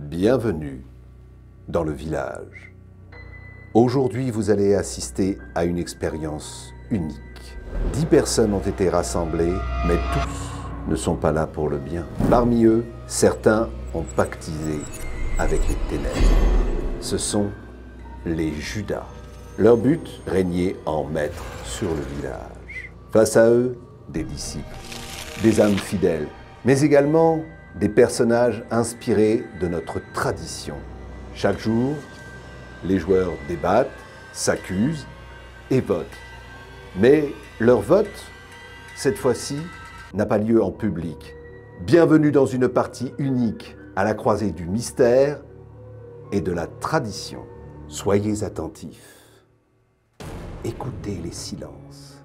Bienvenue dans le village. Aujourd'hui, vous allez assister à une expérience unique. 10 personnes ont été rassemblées, mais tous ne sont pas là pour le bien. Parmi eux, certains ont pactisé avec les ténèbres. Ce sont les Judas. Leur but, régner en maître sur le village. Face à eux, des disciples, des âmes fidèles, mais également des personnages inspirés de notre tradition. Chaque jour, les joueurs débattent, s'accusent et votent. Mais leur vote, cette fois-ci, n'a pas lieu en public. Bienvenue dans une partie unique à la croisée du mystère et de la tradition. Soyez attentifs. Écoutez les silences.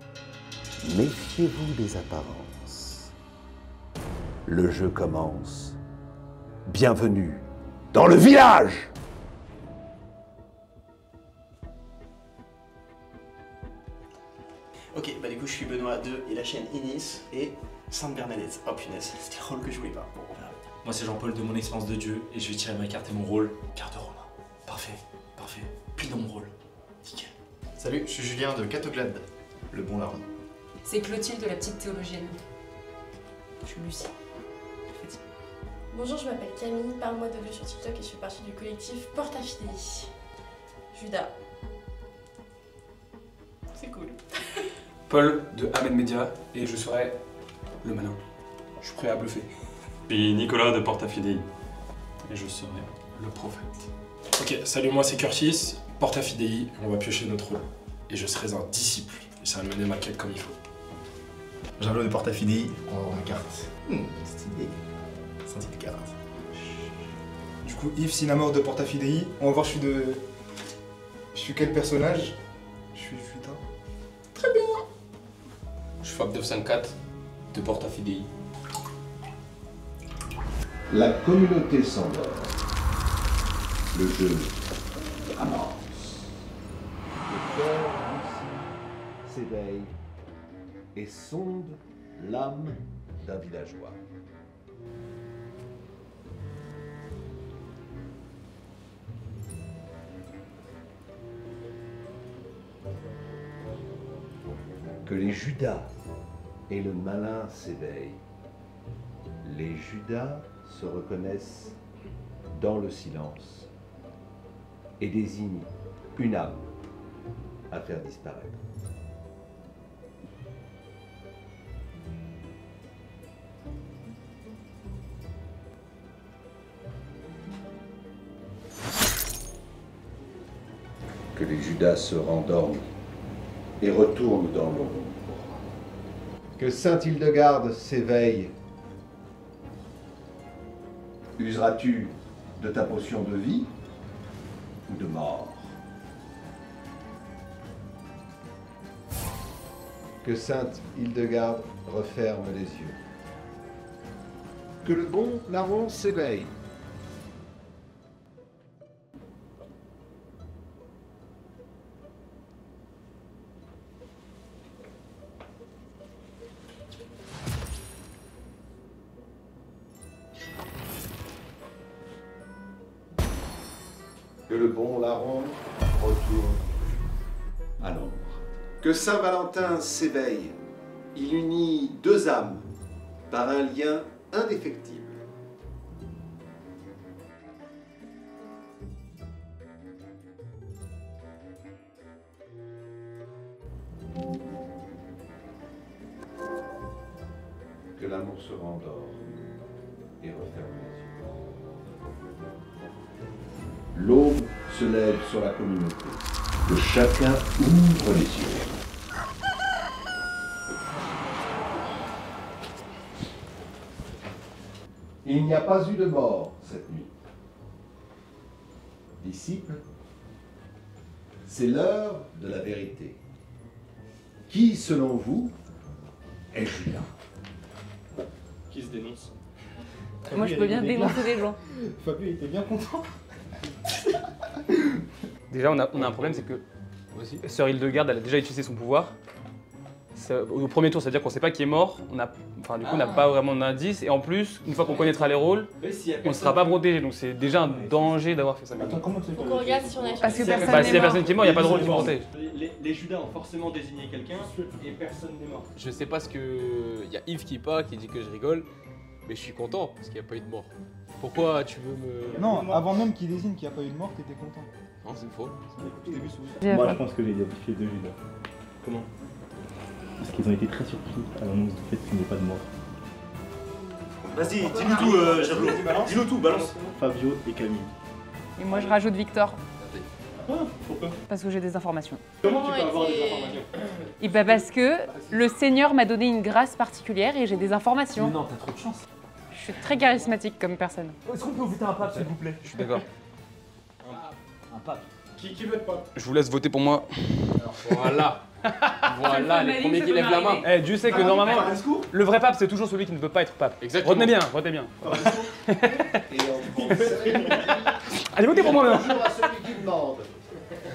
Méfiez-vous des apparences. Le jeu commence. Bienvenue dans le village! Ok, bah du coup je suis Benoît de et la chaîne Inis et Sainte Bernadette. Oh punaise, c'était le rôle que je voulais pas. Bon, on verra. Moi c'est Jean-Paul de mon expérience de Dieu et je vais tirer ma carte et mon rôle. Carte de Romain. Parfait, parfait. Pile dans mon rôle. Nickel. Salut, je suis Julien de Catoglade, le bon larron. C'est Clotilde, la petite théologienne. Je suis Lucie. Bonjour, je m'appelle Camille, parle-moi de vues sur TikTok et je fais partie du collectif Porta Fidei. Judas. C'est cool. Paul de Ahmed Media et je serai le malin. Je suis prêt à bluffer. Puis Nicolas de Porta Fidei et je serai Le prophète. Ok, salut, moi c'est Curtis, Porta Fidei, on va piocher notre rôle. Et je serai un disciple, et ça va mener ma quête comme il faut. Jean-Paul de Porta Fidei, on va avoir ma carte. Stylé. Senti de carte. Du coup, Yves Sinamor de Porta Fidei, on va voir, je suis quel personnage? Je suis Judas. Très bien. Je suis Fab954 de Porta Fidei. La communauté s'endort. Le jeu amorce. Le cœur d'ici s'éveille et sonde l'âme d'un villageois. Que les Judas et le malin s'éveillent. Les Judas se reconnaissent dans le silence et désignent une âme à faire disparaître. Que les Judas se rendorment et retournent dans l'ombre. Que Saint-Hildegarde s'éveille. Useras-tu de ta potion de vie ou de mort? Que Sainte Hildegarde referme les yeux. Que le bon larron s'éveille. Que le bon larron retourne à l'ombre. Que Saint-Valentin s'éveille. Il unit deux âmes par un lien indéfectible. Que l'amour se rendort et referme les yeux. L'aube se lève sur la communauté. Que chacun ouvre les yeux. Il n'y a pas eu de mort cette nuit. Disciples, c'est l'heure de la vérité. Qui, selon vous, est Judas? Qui se dénonce? Moi je peux bien dénoncer des gens. Fabien était bien content. Déjà, on a un problème, c'est que Sœur Hildegarde, elle a déjà utilisé son pouvoir. au premier tour, c'est-à-dire qu'on sait pas qui est mort, du coup on n'a pas vraiment d'indice, et en plus, une fois qu'on connaîtra les rôles, on ne sera pas protégé, donc c'est déjà un danger d'avoir fait ça. Attends, comment tu fais? Faut qu'on regarde si on a Parce que échappé. personne Bah, n'est s'il y a mort. personne qui est mort, il n'y a pas de rôle qui protège. Les Judas ont forcément désigné quelqu'un et personne n'est mort. Je sais pas ce que. Il y a Yves qui part, qui dit que je rigole, mais je suis content parce qu'il n'y a pas eu de mort. Pourquoi tu veux me. Non, avant même qu'il désigne qu'il n'y a pas eu de mort, t'étais content. Non, c'est faux. Je t'ai vu sourire. Moi, je pense que j'ai identifié 2 Judas. Comment? Parce qu'ils ont été très surpris à l'annonce du fait qu'il n'y ait pas de mort. Vas-y, dis-nous tout, Javelot. Dis-nous tout, balance. Fabio et Camille. Et moi je rajoute Victor. Pourquoi? Parce que j'ai des informations. Comment tu peux Comment avoir des était- informations? Et bah parce que le Seigneur m'a donné une grâce particulière et j'ai des informations. Non, t'as trop de chance. Je suis très charismatique comme personne. Est-ce qu'on peut voter un pape, s'il vous plaît? Je suis d'accord. Un pape. Qui veut être pape? Je vous laisse voter pour moi. Voilà. Voilà, les premiers qui lèvent la main. Eh, Dieu sait que normalement, le vrai pape, c'est toujours celui qui ne veut pas être pape. Exactement. Retenez bien, retenez bien. Allez, votez pour moi maintenant. Bonjour à celui qui demande.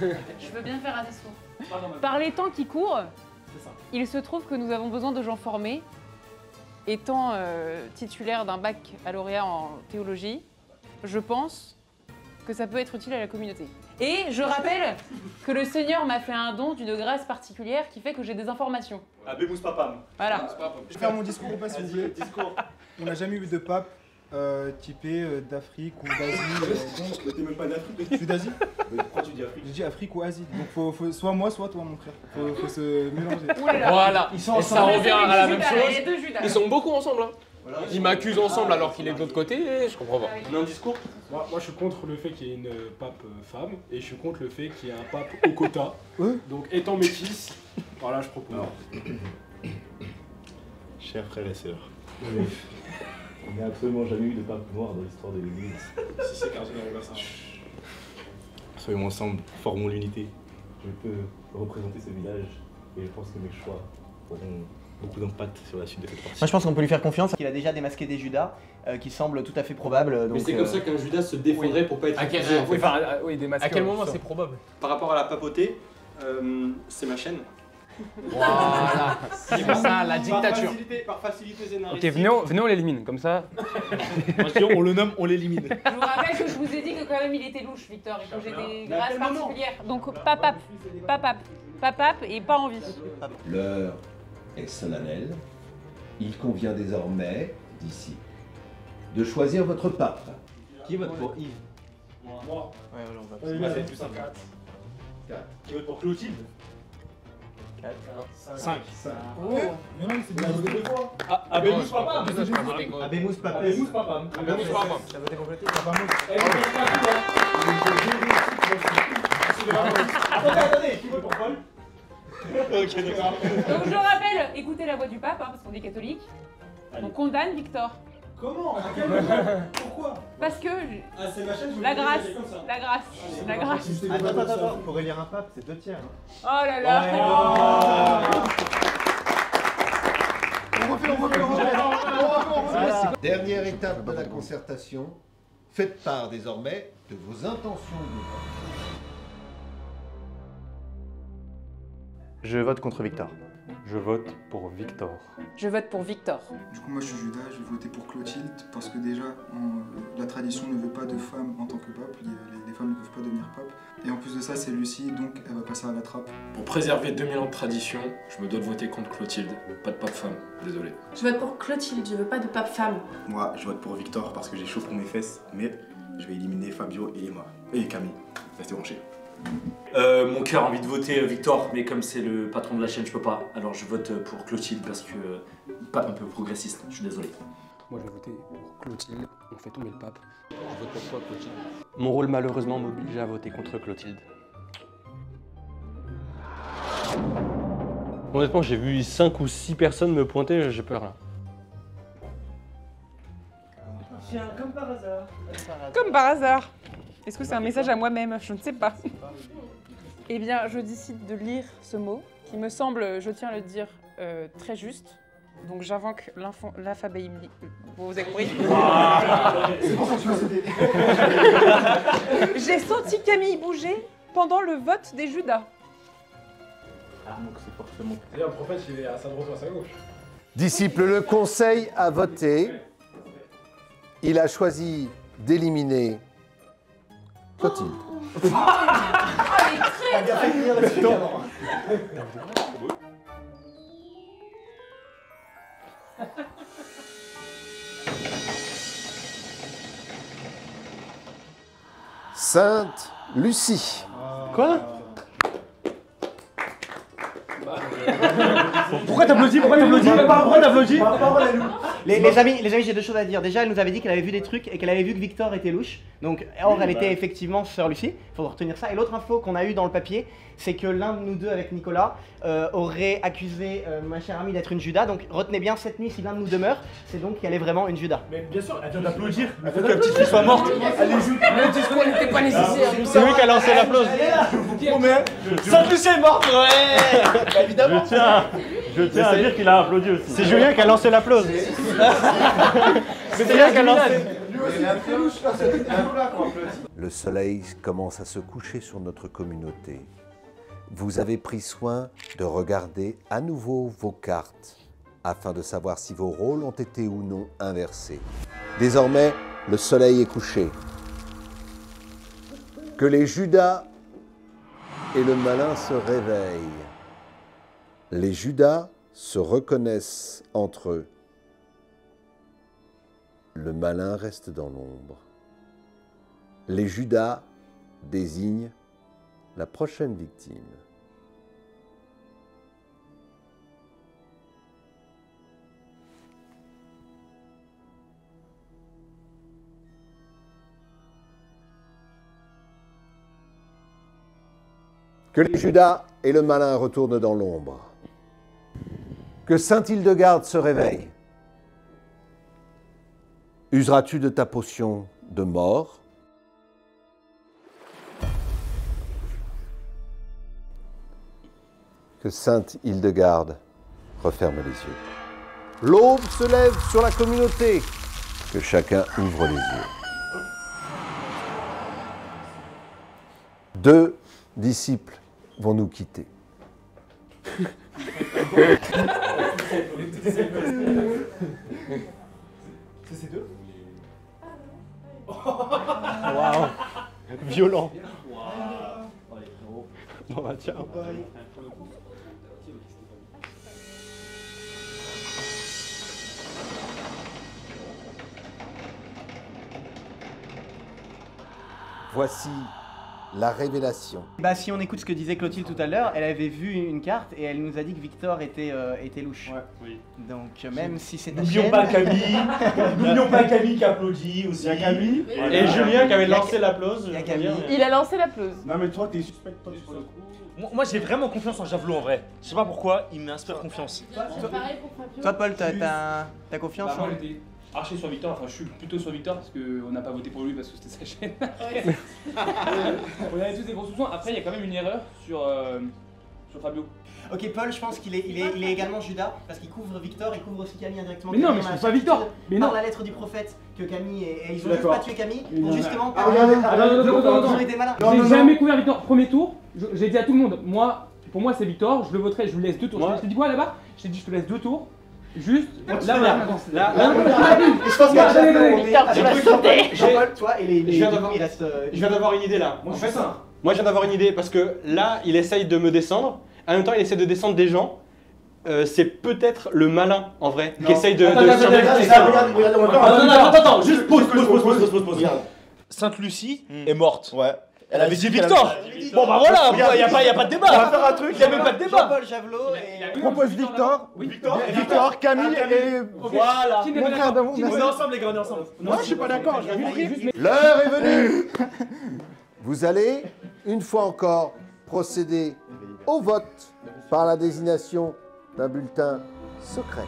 Je veux bien faire un discours. Par les temps qui courent, il se trouve que nous avons besoin de gens formés. Étant titulaire d'un baccalauréat en théologie, je pense que ça peut être utile à la communauté. Et je rappelle que le Seigneur m'a fait un don d'une grâce particulière qui fait que j'ai des informations. Abemous papam. Voilà. Je vais faire mon discours ou pas, s'il vous plaît? Discours. On n'a jamais eu de pape typé d'Afrique ou d'Asie. Donc, t'es même pas d'Afrique. Je suis d'Asie? Pourquoi tu dis Afrique? J'ai dit Afrique ou Asie. Donc faut soit moi, soit toi, mon frère. Faut se mélanger. Voilà. Ils sont Et ça revient à la même Les chose. deux Judas. Ils sont beaucoup ensemble. Hein. Ils m'accusent ensemble alors qu'il est de l'autre côté et je comprends pas. On a un discours? Moi, je suis contre le fait qu'il y ait une pape femme et je suis contre le fait qu'il y ait un pape au quota. Donc, étant métis, voilà, je propose. Chers frères et sœurs, il n'y a absolument jamais eu de pape noir dans l'histoire de l'Église. Si c'est cardinal Levasseur. Soyons ensemble, formons l'unité. Je peux représenter ce village et je pense que mes choix auront beaucoup d'impact sur la suite de cette partie. Moi je pense qu'on peut lui faire confiance, qu'il a déjà démasqué des Judas qui semblent tout à fait probables. Mais c'est comme ça qu'un Judas se défendrait pour pas être accusé. En fait. Oui, des masques. À quel moment c'est probable? Par rapport à la papauté, c'est ma chaîne. Voilà. C'est ça, la dictature. Par facilité Ok, scénaristique. venez, on l'élimine, comme ça. On le nomme, on l'élimine. Je vous rappelle que je vous ai dit que quand même il était louche, Victor, et que j'ai des grâces particulières. Donc pas pape et pas envie. L'heure est solennelle. Il convient désormais, d'ici, de choisir votre pape. Qui vote pour Yves? Moi. Ouais, on va. C'est plus simple. 4. Qui vote pour Clotilde? 4. 5. Oh. Mais non, c'est bien. Abemous papam. Abemous papam. Abemous papam. Abemous papam. Ça va complété. Attendez, qui vote pour Paul? Ok, d'accord. Donc je rappelle, écoutez la voix du pape, hein, parce qu'on est catholique. On condamne Victor. Comment? À quel moment? Pourquoi? Parce que Ah, c'est ma chaîne, je la vous grâce, dis, comme ça. la grâce, la grâce. Attends, pour élire un pape, c'est 2 tiers. Oh là là. On refait. Dernière étape de la concertation. Faites part désormais de vos intentions de vote. Je vote contre Victor. Je vote pour Victor. Je vote pour Victor. Du coup, moi je suis Judas, je vais voter pour Clotilde parce que déjà, la tradition ne veut pas de femme en tant que pape, les femmes ne peuvent pas devenir pape. Et en plus de ça, c'est Lucie, donc elle va passer à la trappe. Pour préserver 2000 ans de tradition, je me dois de voter contre Clotilde. Pas de pape femme, désolé. Je vote pour Clotilde, je veux pas de pape femme. Moi, je vote pour Victor parce que j'ai chaud pour mes fesses, mais je vais éliminer Fabio et Emma. Et Camille. Restez branchés. Mon cœur a envie de voter Victor, mais comme c'est le patron de la chaîne, je peux pas. Alors je vote pour Clotilde parce que pape un peu progressiste, je suis désolé. Moi, je vais voter pour Clotilde. On fait tomber le pape. Je vote pour toi, Clotilde. Mon rôle malheureusement m'oblige à voter contre Clotilde. Honnêtement, j'ai vu 5 ou 6 personnes me pointer, j'ai peur là. Comme par hasard. Comme par hasard. Est-ce que c'est un message à moi-même? Je ne sais pas. Eh bien, je décide de lire ce mot, qui me semble, je tiens à le dire, très juste. Donc j'invoque l'infaillibilité. Vous avez compris? C'est pour ça que tu m'as cédé. J'ai senti Camille bouger pendant le vote des Judas. Donc c'est forcément. C'est-à-dire le prophète, il est à sa droite ou à sa gauche. Disciple, le conseil a voté. Il a choisi d'éliminer Clotilde. Sainte Lucie. Quoi? Pourquoi t'applaudis? Pourquoi t'applaudis? Les amis, j'ai deux choses à dire. Déjà, elle nous avait dit qu'elle avait vu des trucs et qu'elle avait vu que Victor était louche. Donc, or, elle était effectivement sœur Lucie. Il faut retenir ça. Et l'autre info qu'on a eue dans le papier, c'est que l'un de nous deux, avec Nicolas, aurait accusé ma chère amie d'être une Judas. Donc, retenez bien, cette nuit, si l'un de nous demeure, c'est donc qu'elle est vraiment une Judas. Mais bien sûr, elle vient d'applaudir. Elle veut que la petite fille soit morte. Elle est juste. Le discours n'était pas nécessaire. C'est lui qui a lancé l'applause. Je vous promets. Sainte Lucie est morte, ouais. Bah, évidemment. Je tiens à dire qu'il a applaudi aussi. C'est Julien qui a lancé l'applause. C'est Julien qui a lancé. Le soleil commence à se coucher sur notre communauté. Vous avez pris soin de regarder à nouveau vos cartes afin de savoir si vos rôles ont été ou non inversés. Désormais, le soleil est couché. Que les Judas et le malin se réveillent. Les Judas se reconnaissent entre eux. Le malin reste dans l'ombre. Les Judas désignent la prochaine victime. Que les Judas et le malin retournent dans l'ombre. Que Sainte Hildegarde se réveille. Useras-tu de ta potion de mort? Que Sainte Hildegarde referme les yeux. L'aube se lève sur la communauté. Que chacun ouvre les yeux. 2 disciples vont nous quitter. C'est ces deux? Waouh. Violent. Bon bah tiens. Voici la révélation. Bah si on écoute ce que disait Clotilde tout à l'heure, elle avait vu une carte et elle nous a dit que Victor était louche. Ouais, oui. Donc même si c'est ta N'oublions chaîne... pas Camille. N'oublions pas Camille qui applaudit aussi. Il y a Camille. Et Julien qui avait lancé l'applause. Il y a Camille. Il a lancé l'applause. Non mais toi t'es suspect toi sur le coup. Moi j'ai vraiment confiance en Javelot en vrai. Je sais pas pourquoi, il m'inspire confiance. Toi Paul, t'as confiance Bah, en moi j'étais archi sur Victor, enfin je suis plutôt sur Victor parce qu'on n'a pas voté pour lui parce que c'était sa chaîne. On avait tous des gros soupçons. Après il y a quand même une erreur sur Fabio. Ok, Paul, je pense qu'il est également Judas parce qu'il couvre Victor, il couvre aussi Camille indirectement. Mais non, mais je trouve pas Victor. Mais non. Par la lettre du prophète que Camille et ils ont juste pas tué Camille pour justement. Ils ont été malins. J'ai jamais couvert Victor. Premier tour, j'ai dit à tout le monde, pour moi c'est Victor, je le voterai, je lui laisse 2 tours. Je t'ai dit quoi là-bas? Je t'ai dit je te laisse 2 tours. Juste, là, je pense que tu vas sauter. Jean-Paul, toi et les je viens d'avoir une idée là. Moi je viens d'avoir une idée parce que là il essaye de me descendre. En même temps il essaie de descendre des gens. C'est peut-être le malin en vrai qui essaye de. Attends, juste pause. Sainte Lucie est morte. Ouais. Elle avait dit Victor. Bon bah voilà, y a pas de débat. On va faire un truc, il y a même pas de débat. Jean-Paul Javelot et... Propose Victor. Victor, Camille et... Voilà. Mon frère d'amour. On est ensemble les gars, on est ensemble. Moi je suis pas d'accord, j'ai compris. L'heure est venue. Vous allez, une fois encore, procéder au vote par la désignation d'un bulletin secret.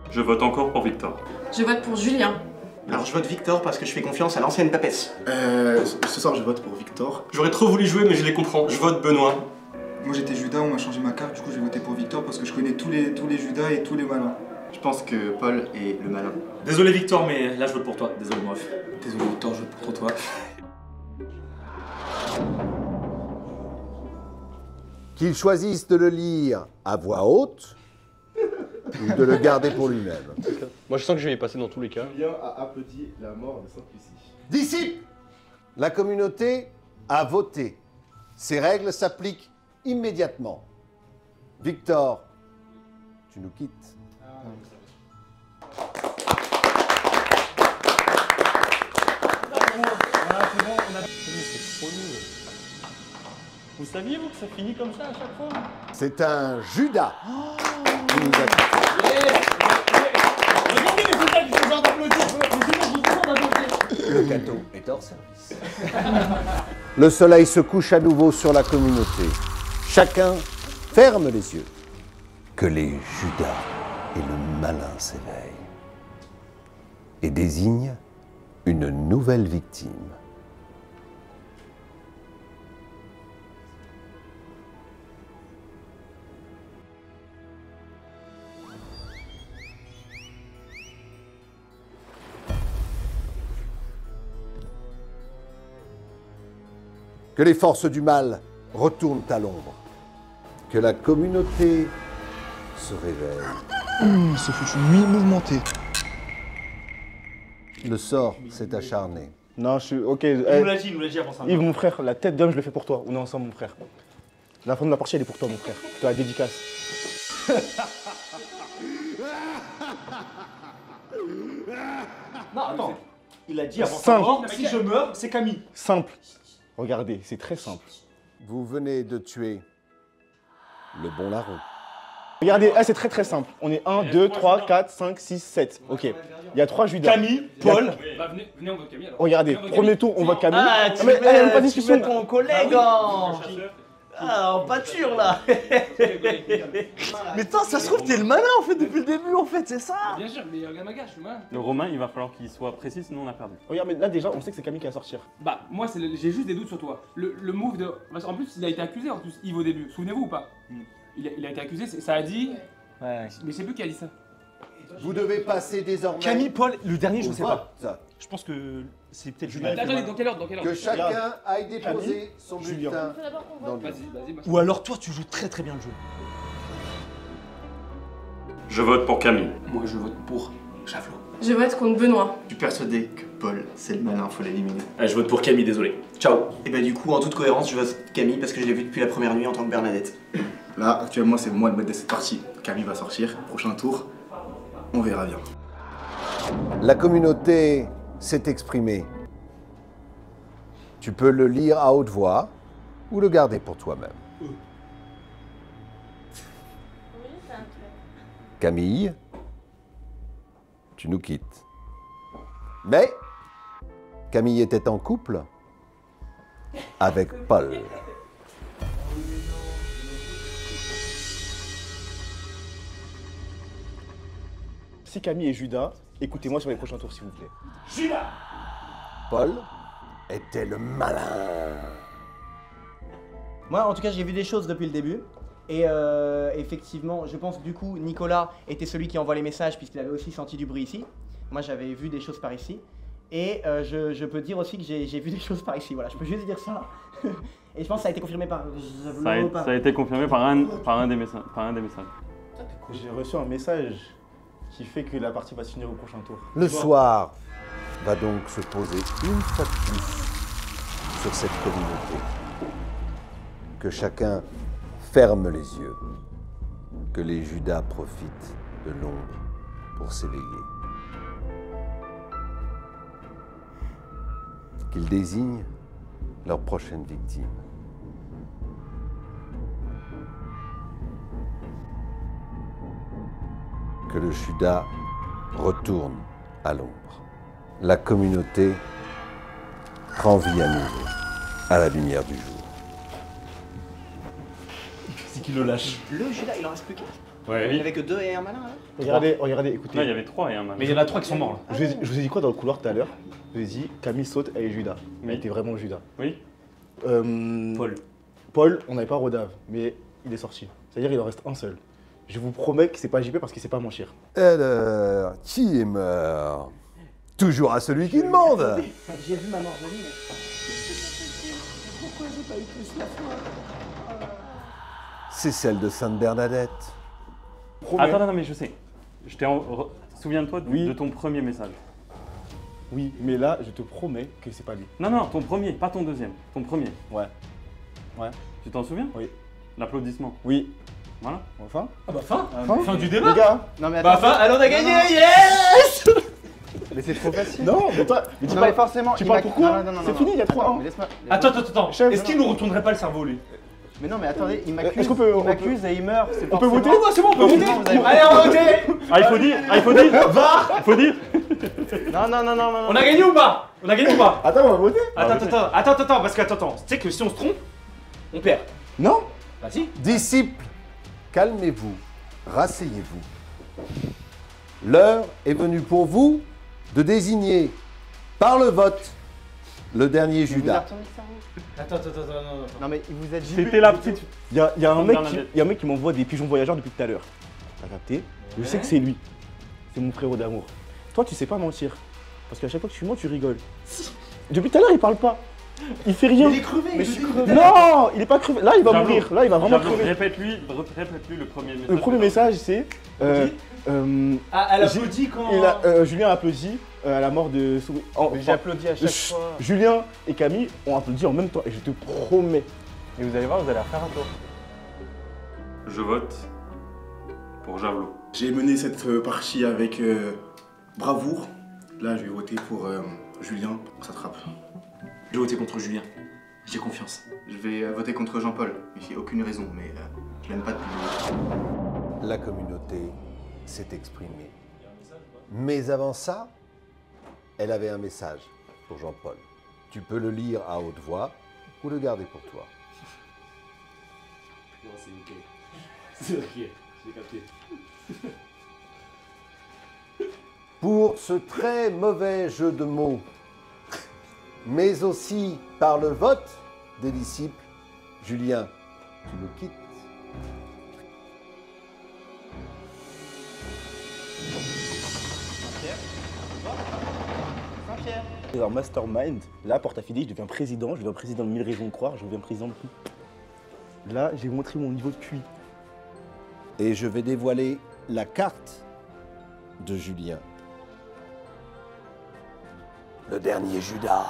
Je vote encore pour Victor. Je vote pour Julien. Alors je vote Victor parce que je fais confiance à l'ancienne papesse. Ce soir je vote pour Victor. J'aurais trop voulu jouer mais je les comprends. Je vote Benoît. Moi j'étais Judas, on m'a changé ma carte, du coup j'ai voté pour Victor parce que je connais tous les Judas et tous les malins. Je pense que Paul est le malin. Désolé Victor, mais là je vote pour toi. Désolé Mof. Désolé Victor, je vote pour toi. Qu'il choisisse de le lire à voix haute ou de le garder pour lui-même. Moi je sens que je vais y passer dans tous les cas. Julien a applaudi la mort de Sainte-Lucie. Disciples, la communauté a voté. Ces règles s'appliquent immédiatement. Victor, tu nous quittes. Vous saviez, vous, que ça finit comme ça à chaque fois? C'est un Judas qui nous a quittés. Regardez les soldats qui font genre d'applaudir. Le gâteau est hors service. Le soleil se couche à nouveau sur la communauté. Chacun ferme les yeux. Que les Judas et le malin s'éveillent et désignent une nouvelle victime. Que les forces du mal retournent à l'ombre. Que la communauté se réveille. Ce fut une nuit mouvementée. Le sort s'est acharné. Non, je suis. Ok. Il nous l'a dit avant ça. Yves, mon frère, la tête d'homme, je le fais pour toi. On est ensemble, mon frère. La fin de la partie, elle est pour toi, mon frère. Je te la dédicace. Non, attends. Il a dit avant sa Simple. mort, si je meurs, c'est Camille. Simple. Regardez, c'est très simple. Vous venez de tuer le bon larron. Regardez, c'est très très simple. On est 1, 2, 3, 4, 5, 6, 7. Ok. Il y a 3 Judas. Camille, Paul. Bah, venez, on vote Camille alors. Regardez, Venez, on vote premier Camille. tour, on vote Camille. Ah, tu mais il n'y a même pas de mets discussion. ton collègue en... Ah, en pâture là. Mais toi, ça se trouve, t'es le malin en fait depuis le début en fait, c'est ça? Bien sûr, mais regarde ma gage, je suis malin. Le Romain, il va falloir qu'il soit précis, sinon on a perdu. Regarde, mais là déjà, on sait que c'est Camille qui va sortir. Bah, moi, j'ai juste des doutes sur toi. Le move de. Parce qu'en plus, il a été accusé en plus, Yves au début. Souvenez-vous ou pas? Il a été accusé, ça a dit. Ouais. Mais je sais plus qui a dit ça. Vous devez passer désormais. Camille, Paul, le dernier, je au sais pas. vote. Je pense que c'est peut-être Attendez, Julien. dans quelle ordre? Que chacun aille déposer son Julien. bulletin Il faut d'abord qu'on dans vote. le Vas-y. Ou alors toi, tu joues très très bien le jeu. Je vote pour Camille. Moi, je vote pour Javelot. Je vote contre Benoît. Je suis persuadé que Paul, c'est le malin, faut l'éliminer. Ah, je vote pour Camille, désolé. Ciao. Et bah du coup, en toute cohérence, je vote Camille parce que je l'ai vu depuis la première nuit en tant que Bernadette. Là, actuellement, c'est moi le maître de cette partie. Camille va sortir. Prochain tour, on verra bien. La communauté s'est exprimée. Tu peux le lire à haute voix ou le garder pour toi-même. Oui, c'est un truc. Camille, tu nous quittes. Mais Camille était en couple avec Paul. Si Camille et Judas, écoutez-moi sur les prochains tours, s'il vous plaît. Judas. Paul était le malin. Moi, en tout cas, j'ai vu des choses depuis le début. Et effectivement, je pense que du coup, Nicolas était celui qui envoie les messages puisqu'il avait aussi senti du bruit ici. Moi, j'avais vu des choses par ici. Et je peux dire aussi que j'ai vu des choses par ici. Voilà, je peux juste dire ça. Et je pense que ça a été confirmé par... Ça a été confirmé par un des messages. J'ai reçu un message qui fait que la partie va se finir au prochain tour. Le soir va donc se poser une fois de plus sur cette communauté. Que chacun ferme les yeux. Que les Judas profitent de l'ombre pour s'éveiller. Qu'ils désignent leur prochaine victime. Que le Judas retourne à l'ombre. La communauté prend vie à nouveau, à la lumière du jour. C'est qui le lâche. Le Judas, il en reste plus qu'un. Ouais, Il n'y avait que 2 et un malin là. Regardez, écoutez. Non, il y avait 3 et un malin. Mais il y en a 3 qui sont morts là. Je vous ai dit quoi dans le couloir tout à l'heure? Je vous ai dit Camille saute, elle est Judas. Elle était vraiment Judas. Oui. Paul, on n'avait pas Rodave, mais il est sorti. C'est-à-dire il en reste un seul. Je vous promets que c'est pas JP parce qu'il sait pas mentir. Alors, qui est mort? Toujours à celui qui demande. J'ai vu ma mort jolie, mais... Pourquoi j'ai pas eu plus la foi? c'est celle de Sainte Bernadette. Attends, non, mais je sais. Souviens-toi de ton premier message. Oui, mais là, je te promets que c'est pas lui. Non, ton premier, pas ton deuxième. Ton premier. Ouais. Tu t'en souviens? Oui. L'applaudissement. Oui. Voilà. Fin. Ah bah fin. Fin. Fin du débat. Les gars. Non mais Bah attends. fin, alors on a gagné, yes. Mais c'est trop facile. Non, mais toi, mais tu Non, parles mais forcément. Tu il parles m'a- pourquoi? Non, C'est fini, il y a 3-1. mais laisse-moi. Attends. Chef, Est-ce qu'il nous retournerait pas le cerveau, lui? Mais non, mais attendez, il m'accuse. Est-ce qu'on peut- Il m'accuse et il meurt. On peut voter? Oh bah c'est bon, on peut voter. Non, vous avez- Allez, on va voter. Ah, il faut dire. Va. Il faut dire. Non. On a gagné ou pas? On a gagné ou pas? Attends, on va voter? Attends, parce que attends, tu sais que si on se trompe, on perd. Non. Vas-y. Disciples, calmez-vous, rasseyez-vous. L'heure est venue pour vous de désigner par le vote le dernier Judas. Attends, non. Non mais il vous a dit. C'était la petite. Il y a un Bernadette. mec qui m'envoie des pigeons voyageurs depuis tout à l'heure. T'as capté? Je sais que c'est lui. C'est mon frérot d'amour. Toi, tu sais pas mentir. Parce qu'à chaque fois que tu mens, tu rigoles. Depuis tout à l'heure, il parle pas. Il fait rien. Il est crevé. Mais je suis crevé. Non, il est pas crevé. Là, il va mourir. Là, il va vraiment Javelot, crever. répète-lui le premier message. Le premier message, c'est. Ah, elle applaudit quand. Julien a applaudi à la mort de. Mais j'ai applaudi à chaque fois. Julien et Camille ont applaudi en même temps et je te promets. Et vous allez voir, vous allez refaire un tour. Je vote pour Javelot. J'ai mené cette partie avec bravoure. Là, je vais voter pour Julien, on s'attrape. Je vais voter contre Julien. J'ai confiance. Je vais voter contre Jean-Paul, mais j'ai aucune raison, mais je l'aime pas depuis longtemps. La communauté s'est exprimée. Mais avant ça, elle avait un message pour Jean-Paul. Tu peux le lire à haute voix ou le garder pour toi. Non, c'est ok. C'est ok, j'ai capté. Pour ce très mauvais jeu de mots, mais aussi par le vote des disciples, Julien, tu nous quittes. Saint-Pierre. C'est un mastermind. Là, Portafidei, je deviens président. Je deviens président de 1000 raisons de croire. Je deviens président de tout. Là, j'ai montré mon niveau de QI. Et je vais dévoiler la carte de Julien. Le dernier Judas.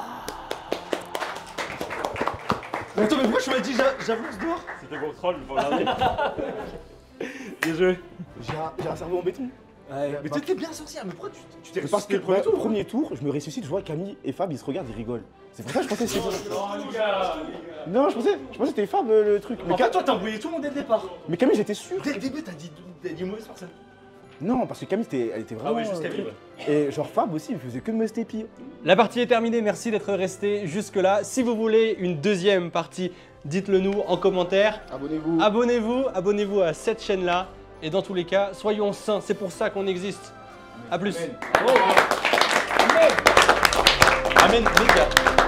Mais attends, mais pourquoi tu m'as dit j'avance dehors? C'était contrôle, faut regarder. Bien joué. J'ai un cerveau en béton. Ouais, mais t'étais bien sorcière, mais pourquoi tu t'es Parce que ressuscité le premier tour? premier tour, je me ressuscite, je vois Camille et Fab, ils se regardent, ils rigolent. C'est pour ça que je pensais que c'était. Non, les gars. Non, je pensais que c'était Fab le truc. En fait, toi, t'as embrouillé tout le monde dès le départ. Mais Camille, j'étais sûr. Dès le début, t'as dit une mauvaise personne. Non, parce que Camille, elle était vraiment. Ah ouais, juste Camille, Et genre Fab aussi, il faisait que me stépiller. La partie est terminée, merci d'être resté jusque-là. Si vous voulez une deuxième partie, dites-le nous en commentaire. Abonnez-vous. Abonnez-vous à cette chaîne-là. Et dans tous les cas, soyons sains, c'est pour ça qu'on existe. A plus. Amen, les gars.